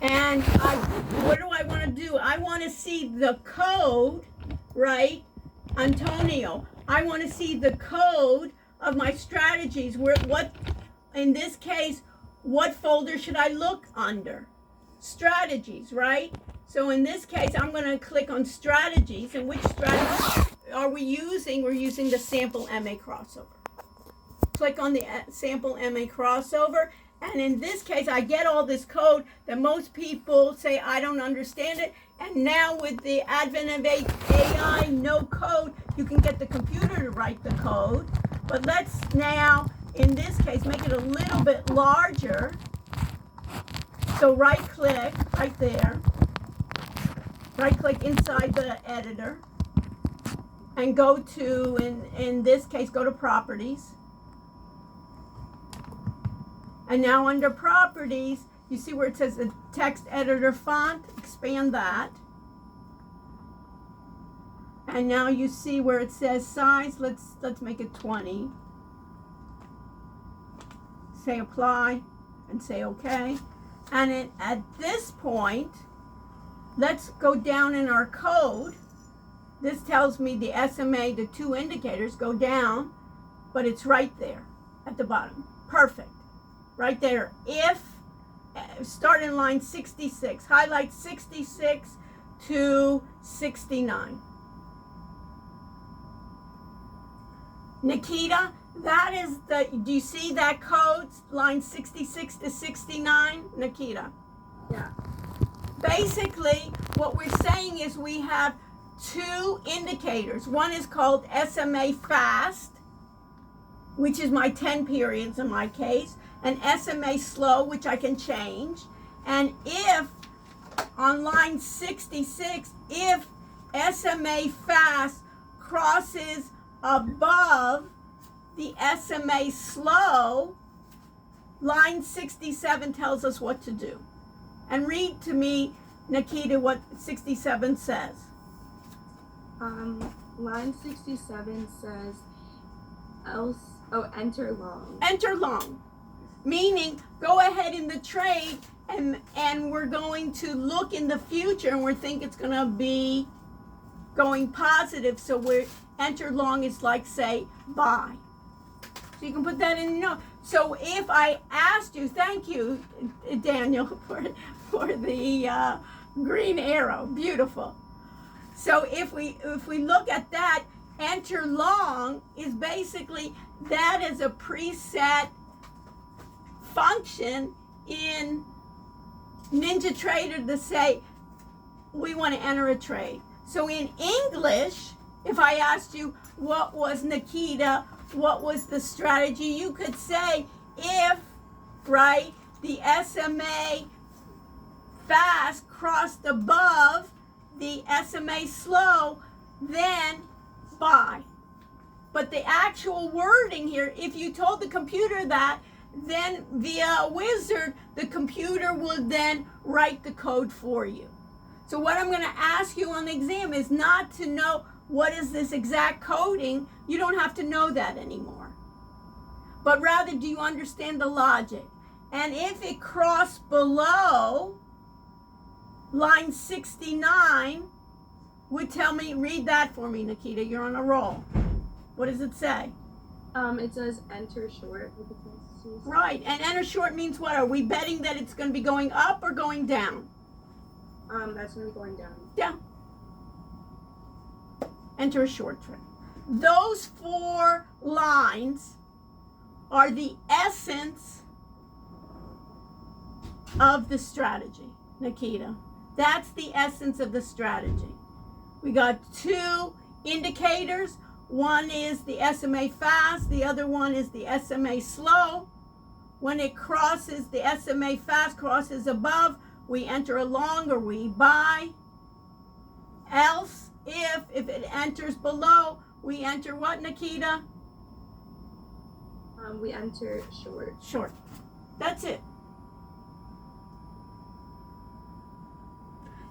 And what do I want to do? I want to see the code, right, Antonio? I want to see the code of my strategies. What, in this case, what folder should I look under? Strategies, right? So in this case, I'm going to click on strategies. And which strategy are we using? We're using the sample MA crossover. Click on the sample MA crossover. And in this case, I get all this code that most people say, I don't understand it. And now with the advent of AI, no code, you can get the computer to write the code. But let's now, in this case, make it a little bit larger. So right click right there. Right click inside the editor. And go to, in this case, go to properties. And now under properties, you see where it says the text editor font, expand that. And now you see where it says size, let's make it 20. Say apply and say okay. And at this point, let's go down in our code. This tells me the SMA, the two indicators go down, but it's right there at the bottom. Perfect. Right there. If, start in line 66, highlight 66 to 69. Nikita, that is do you see that code, line 66 to 69, Nikita? Yeah. Basically, what we're saying is we have two indicators. One is called SMA fast, which is my 10 periods in my case, and SMA slow, which I can change. And if, on line 66, if SMA fast crosses above the SMA slow, line 67 tells us what to do. And read to me, Nikita, what 67 says. Line 67 says, enter long. Enter long. Meaning, go ahead in the trade and we're going to look in the future and we think it's going to be going positive. So we're enter long is like, say, buy. So you can put that in your note. So if I asked you, thank you, Daniel, for the green arrow. Beautiful. So if we look at that, enter long is basically, that is a preset function in NinjaTrader to say we want to enter a trade. So in English, if I asked you what was Nikita, what was the strategy, you could say if, right, the SMA fast crossed above the SMA slow, then buy. But the actual wording here, if you told the computer that, then via a wizard, the computer would then write the code for you. So what I'm going to ask you on the exam is not to know what is this exact coding. You don't have to know that anymore. But rather, do you understand the logic? And if it crossed below line 69, would tell me, read that for me, Nikita. You're on a roll. What does it say? It says enter short with the parentheses. Right, and enter short means what? Are we betting that it's going to be going up or going down? That's going to be going down. Down. Enter a short trade. Those four lines are the essence of the strategy, Nikita. That's the essence of the strategy. We got two indicators. One is the SMA fast, the other one is the SMA slow. When it crosses, the SMA fast crosses above, we enter a long or we buy. Else, if it enters below, we enter what, Nikita? We enter short. Short. That's it.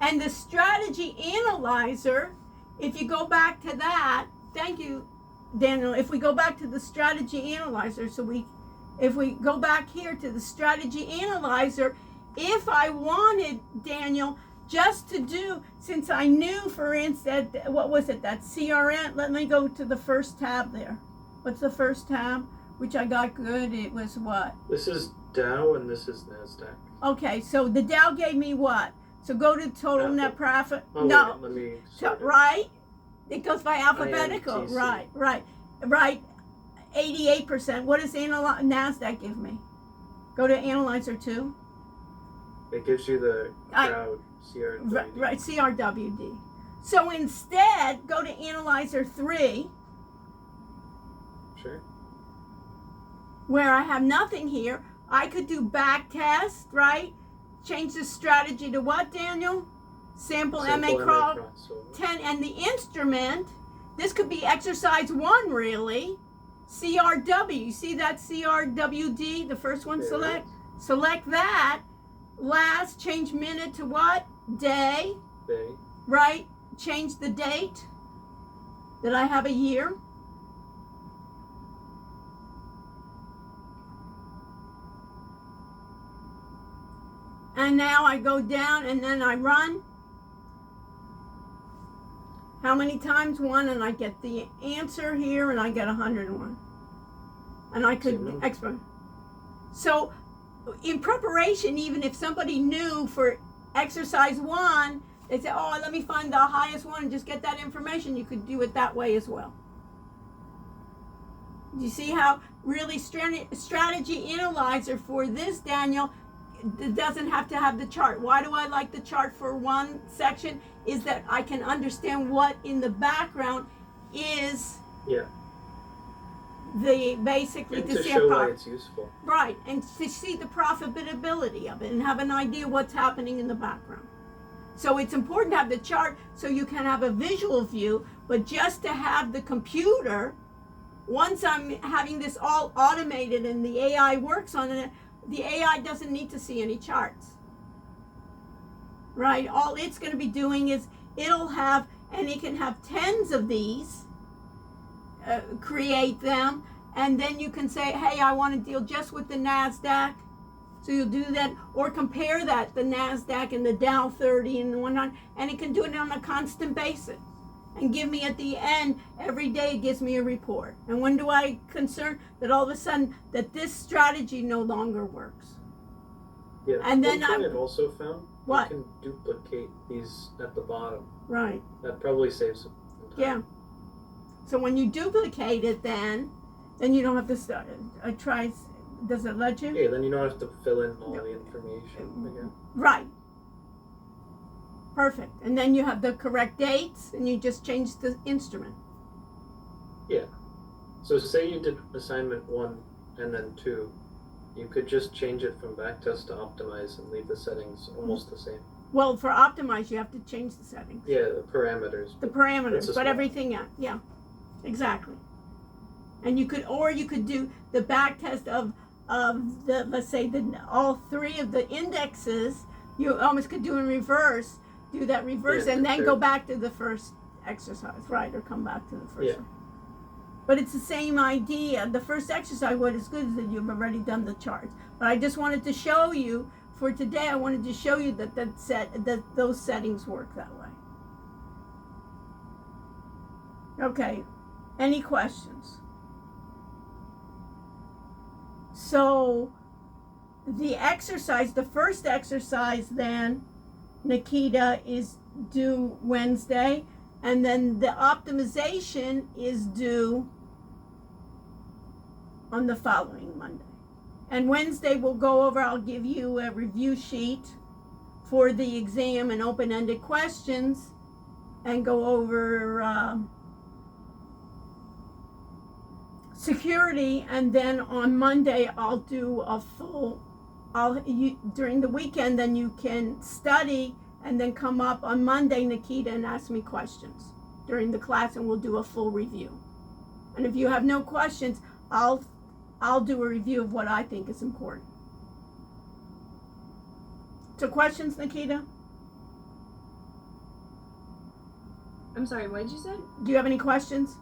And the strategy analyzer, if you go back to that, thank you, Daniel. If we go back to the strategy analyzer, if we go back here to the strategy analyzer, if I wanted, Daniel, just to do, since I knew, for instance, what was it, that CRN, let me go to the first tab there. What's the first tab? Which I got good, it was what? This is Dow and this is NASDAQ. Okay, so the Dow gave me what? So go to total net profit. Oh, no, wait, let me right? It goes by alphabetical. INTC. Right. 88%. What does NASDAQ give me? Go to Analyzer 2. It gives you the crowd CRWD. Right, CRWD. So instead, go to Analyzer 3, Sure. where I have nothing here. I could do back test, right? Change the strategy to what, Daniel? Sample MA crossover. 10, and the instrument, this could be exercise 1, really. CRW, you see that CRWD, the first one, Yeah. select that. Last, change minute to what? Day, Day. right? Change the date that I have a year. And now I go down and then I run. How many times? 1, and I get the answer here, and I get 101. And I could expert. So in preparation, even if somebody knew for exercise 1, they say, oh, let me find the highest one and just get that information, you could do it that way as well. You see how really strategy analyzer for this, Daniel, it doesn't have to have the chart. Why do I like the chart for one section? Is that I can understand what in the background is the basically And to to see show a why it's useful. right, and to see the profitability of it and have an idea what's happening in the background. So it's important to have the chart so you can have a visual view, but just to have the computer, once I'm having this all automated and the AI works on it, the AI doesn't need to see any charts, right? All it's going to be doing is it'll have, and it can have tens of these, create them, and then you can say, hey, I want to deal just with the NASDAQ. So you'll do that, or compare that, the NASDAQ and the Dow 30 and the 100, and it can do it on a constant basis. And give me at the end, every day it gives me a report. And when do I concern that all of a sudden that this strategy no longer works? Yeah. And then one thing I've also found, what? you can duplicate these at the bottom. Right. That probably saves some time. Yeah. So when you duplicate it, then you don't have to start. Try. Does it let you? Yeah. Then you don't have to fill in all the information again. Right. Perfect. And then you have the correct dates, and you just change the instrument. Yeah. So say you did assignment 1 and then 2, you could just change it from backtest to optimize and leave the settings almost the same. Well, for optimize, you have to change the settings. Yeah, the parameters. The parameters, but small. everything, yeah, exactly. And you could do the backtest of the, let's say, all 3 of the indexes. You almost could do in reverse. Do that reverse, and then go back to the first exercise, right? Or come back to the first one. But it's the same idea. The first exercise, what is good is that you've already done the charts. But I just wanted to show you, for today, I wanted to show you that those settings work that way. Okay, any questions? So, the exercise, the first exercise then, Nikita, is due Wednesday, and then the optimization is due on the following Monday. And Wednesday we'll go over, I'll give you a review sheet for the exam and open-ended questions, and go over security, and then on Monday I'll do a full, during the weekend, then you can study and then come up on Monday, Nikita, and ask me questions during the class, and we'll do a full review. And if you have no questions, I'll do a review of what I think is important. So questions, Nikita? I'm sorry, what did you say? Do you have any questions?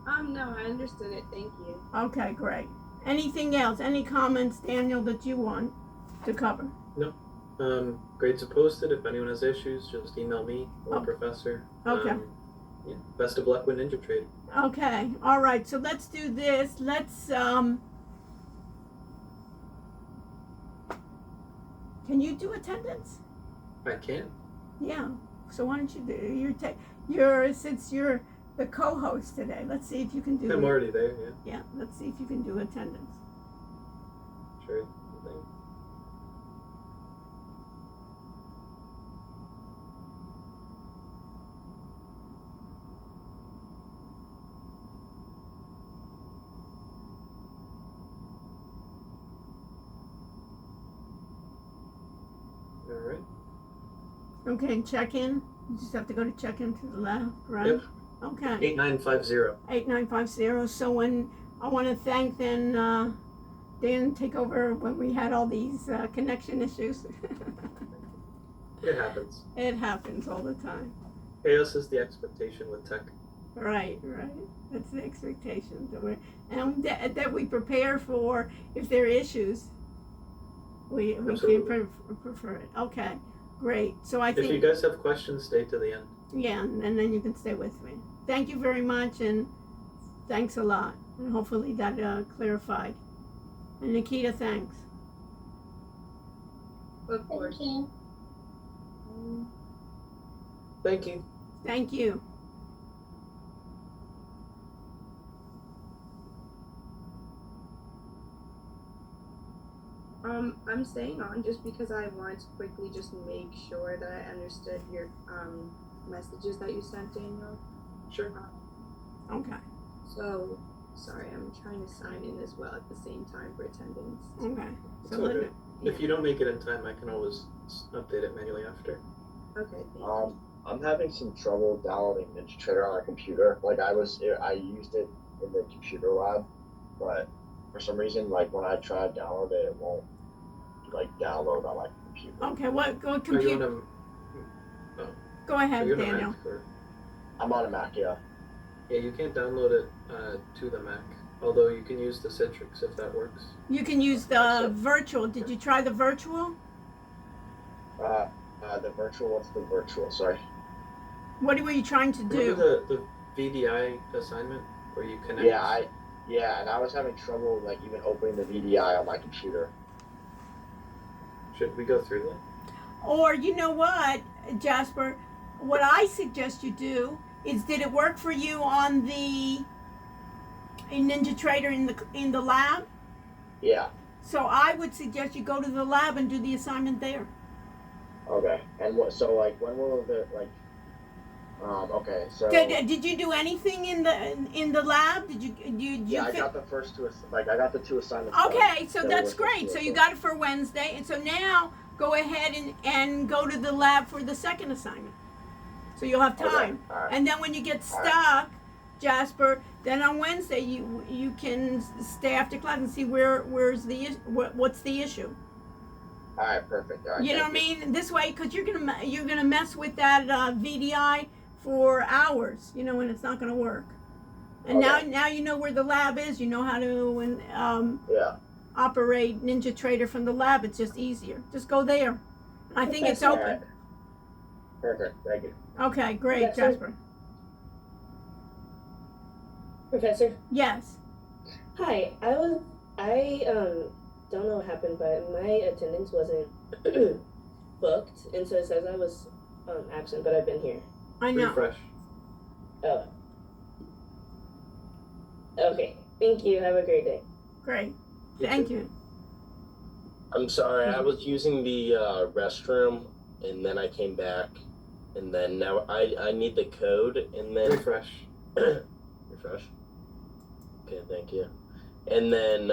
No, I understood it. Thank you. Okay, great. Anything else? Any comments, Daniel, that you want to cover? Grades are posted. If anyone has issues, just email me or Oh. professor. Okay. Yeah. Best of luck with Ninja Trade. Okay. All right. So let's do this. Let's Can you do attendance? I can. Yeah. So why don't you do you're since you're the co-host today. Let's see if you can do I'm already there. Yeah. Yeah, let's see if you can do attendance. Sure. All right. Okay, check in. You just have to go to check in to the left, right? Yep. Okay. 8950. 8950. So when I want to thank then Dan take over when we had all these connection issues. It happens. It happens all the time. Chaos is the expectation with tech. Right. That's the expectation that we prepare for if there are issues. We can prefer it. Okay, great. So I think if you guys have questions, stay to the end. Yeah, and then you can stay with me. Thank you very much, and thanks a lot. And hopefully that clarified. And Nikita, thanks. Of course. Thank you. Thank you. I'm staying on just because I wanted to quickly just make sure that I understood your messages that you sent, Daniel. Sure. Okay. So, sorry, I'm trying to sign in as well at the same time for attendance. Okay. It's all good. If you don't make it in time, I can always update it manually after. Okay, thank you. I'm having some trouble downloading Ninja Trader on my computer. Like I used it in the computer lab, but for some reason, like when I try to download it, it won't like download on my computer. Okay. What? Go Are you computer. on Go ahead, you're on a Daniel. Mac, or? I'm on a Mac, yeah. Yeah, you can't download it to the Mac. Although you can use the Citrix if that works. You can use the virtual. Did you try the virtual? The virtual. What's the virtual? Sorry. What were you trying to do? Remember the VDI assignment where you connect? Yeah, and I was having trouble like even opening the VDI on my computer. Should we go through that? Or you know what, Jasper? What I suggest you do is, did it work for you on the Ninja Trader in the lab? Yeah. So I would suggest you go to the lab and do the assignment there. Okay. And what? So like, when will the like? Okay. So. Did you do anything in the lab? Did you Yeah, I got the first two. Like, I got the two assignments. Okay, so that's great. So you got it for Wednesday, and so now go ahead and go to the lab for the second assignment. So you'll have time. Okay. All right. And then when you get stuck, Jasper, then on Wednesday you can stay after class and see what's the issue. All right, perfect. All right, You know what I mean? This way, because you're gonna mess with that VDI for hours, you know, and it's not gonna work. And Okay. now you know where the lab is. You know how to Yeah. operate Ninja Trader from the lab. It's just easier. Just go there. I think it's All open. right. Perfect. Thank you. Okay, great, Professor? Jasper. Professor? Yes. Hi. I don't know what happened, but my attendance wasn't booked, and so it says I was absent, but I've been here. I know. Refresh. Oh. Okay. Thank you. Have a great day. Great. Thank you. I'm sorry, I was using the restroom, and then I came back, and then now I need the code, and then Refresh. refresh. Okay, thank you. And then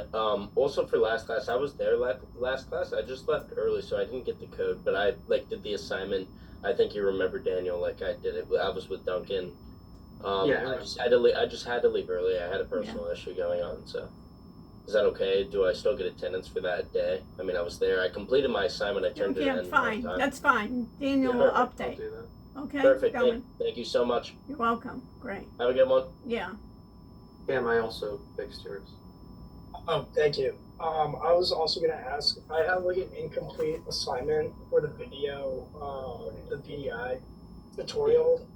also for last class, I was there last class. I just left early, so I didn't get the code, but I did the assignment. I think you remember, Daniel. I did it. I was with Duncan. Yeah. I just had to leave early. I had a personal issue going on, so. Is that okay? Do I still get attendance for that day? I mean, I was there. I completed my assignment. I turned it in. Fine. on time. That's fine. Daniel Yeah, will I'll update. do that. Okay. Perfect. Going. Thank you so much. You're welcome. Great. Have a good one. Yeah. Cam, I also fixed yours. Oh, thank you. I was also gonna ask. I have like an incomplete assignment for the video, the VDI tutorial.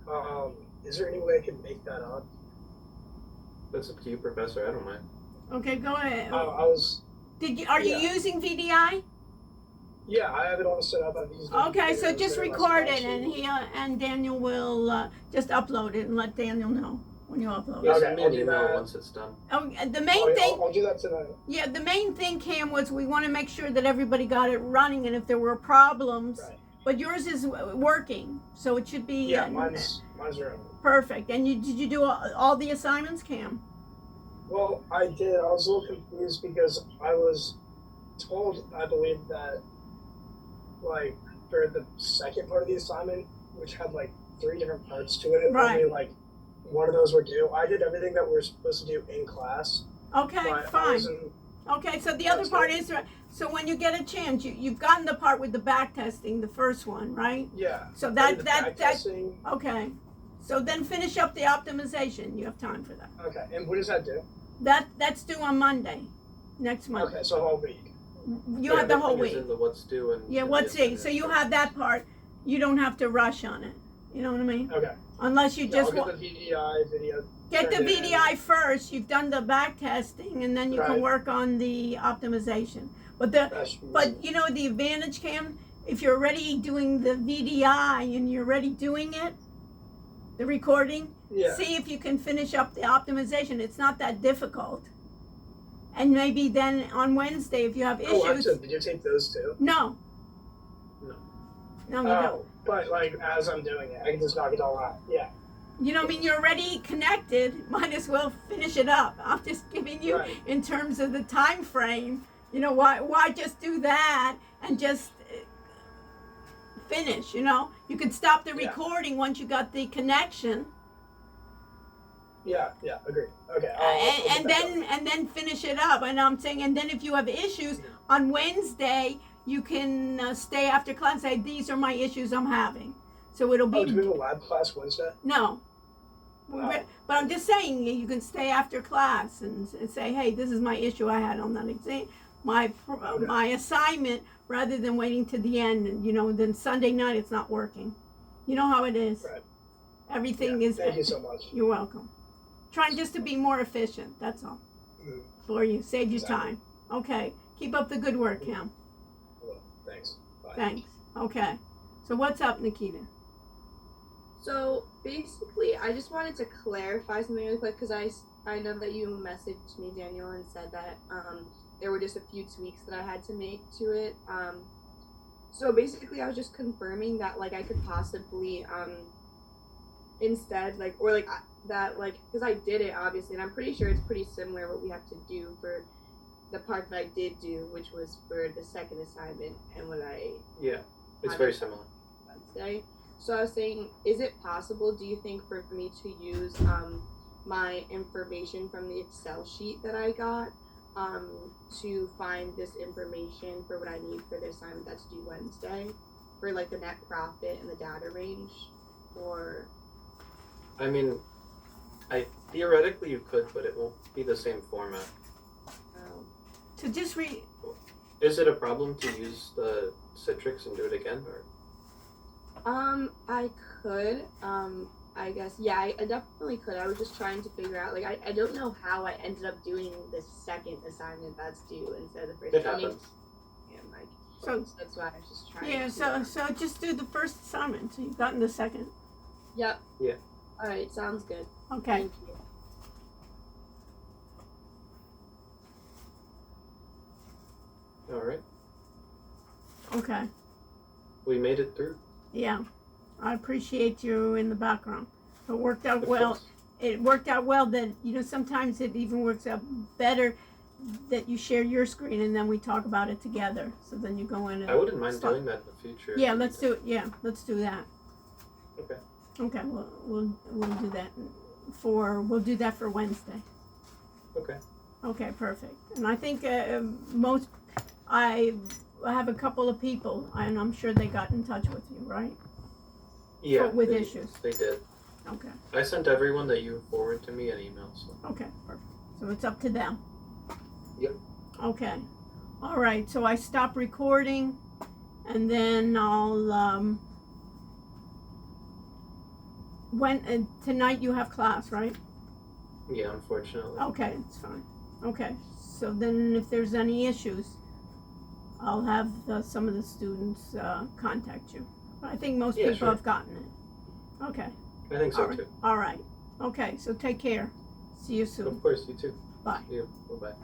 Is there any way I can make that up? That's up to you, Professor. I don't mind. Okay, go ahead. I was. Are you yeah. using VDI? Yeah, I have it all set up. I've used it. Okay, so just They're in my record it, spreadsheet. and he and Daniel will just upload it and let Daniel know when you upload Yeah, it. Okay, send me I'll an do email that. once it's done. Oh, the main thing. I'll do that tonight. Yeah, the main thing, Cam, was we want to make sure that everybody got it running, and if there were problems, Right. but yours is working, so it should be Yeah, mine's running. perfect. And did you do all the assignments, Cam? Well, I did. I was a little confused because I was told, I believe, that like for the second part of the assignment, which had like 3 different parts to it, Right. only like one of those were due. I did everything that we were supposed to do in class. Okay, But I fine. wasn't. Okay, so the other part is, so when you get a chance, you've gotten the part with the back testing, the first one, right? Yeah. So I that did the back testing. okay. So then finish up the optimization. You have time for that. Okay, and what does that do? That's due on Monday, next Monday. Okay, so a whole week. You have the whole everything is week. in the what's due and Yeah, and what's the see? So you assignment. have that part. You don't have to rush on it. You know what I mean? Okay. Unless you Yeah, just I'll get the VDI video. get the turned in. VDI first. You've done the back testing, and then you can Right. work on the optimization. But That's you know the advantage, Cam, if you're already doing the VDI and you're already doing it, the recording. yeah. See if you can finish up the optimization. It's not that difficult. And maybe then on Wednesday, if you have Oh, I have issues, to videotape those too. no, No. no, you don't. Oh, but like as I'm doing it, I can just knock it all out. Yeah. You know, I mean, you're already connected. Might as well finish it up. I'm just giving you Right. in terms of the time frame. You know, why just do that and just finish? You know, you could stop the Yeah. recording once you got the connection, Yeah. Agreed. Okay. I'll and get that done. then finish it up. And I'm saying, and then if you have issues on Wednesday, you can stay after class and say, these are my issues I'm having. So it'll be Oh, do we have a lab class Wednesday? no. Oh. But I'm just saying, you can stay after class and say, hey, this is my issue I had on that exam, Okay. my assignment, rather than waiting to the end. And, you know, then Sunday night it's not working. You know how it is. Right. Everything Yeah, is. Thank you so much. You're welcome. Trying just to be more efficient. That's all. Mm. For you, save you Exactly. time. Okay. Keep up the good work, Cam. Well, thanks. Bye. Thanks. Okay. So what's up, Nikita? So basically, I just wanted to clarify something really quick because I know that you messaged me, Daniel, and said that there were just a few tweaks that I had to make to it. So basically, I was just confirming that like I could possibly instead because I did it obviously, and I'm pretty sure it's pretty similar what we have to do for the part that I did do, which was for the second assignment and what I Yeah, it's had very on similar. Wednesday. So I was saying, is it possible, do you think, for me to use my information from the Excel sheet that I got to find this information for what I need for the assignment that's due Wednesday, for like the net profit and the data range? Or I mean, theoretically you could, but it won't be the same format. So just Is it a problem to use the Citrix and do it again, or? I could, I guess, yeah, I definitely could. I was just trying to figure out, like, I don't know how I ended up doing the second assignment that's due instead of the first. It happens. And like, So- that's why I was just trying. yeah. So just do the first assignment. So you've gotten the second. Yep. Yeah. All right, sounds good. Okay. Thank you. All right, Okay. we made it through. Yeah. I appreciate you in the background. It worked out Of well. course. It worked out well that, you know, sometimes it even works out better that you share your screen and then we talk about it together. So then you go in and I wouldn't mind start- doing that in the future. Yeah, let's do it. Yeah, let's do that. Okay. Okay, we'll do that we'll do that for Wednesday. Okay. Okay, perfect. And I think I have a couple of people, and I'm sure they got in touch with you, right? Yeah. With they, issues. They did. Okay. I sent everyone that you forwarded to me an email. So. Okay, perfect. So it's up to them. Yep. Okay. All right. So I stop recording, and then I'll when tonight you have class, right? Yeah, unfortunately. Okay, it's fine. Okay. So then, if there's any issues, I'll have some of the students contact you. I think most Yeah, people sure. have gotten it. Okay. I think so All right. too. All right. Okay. So take care. See you soon. Of course, you too. Bye. See you. Bye bye.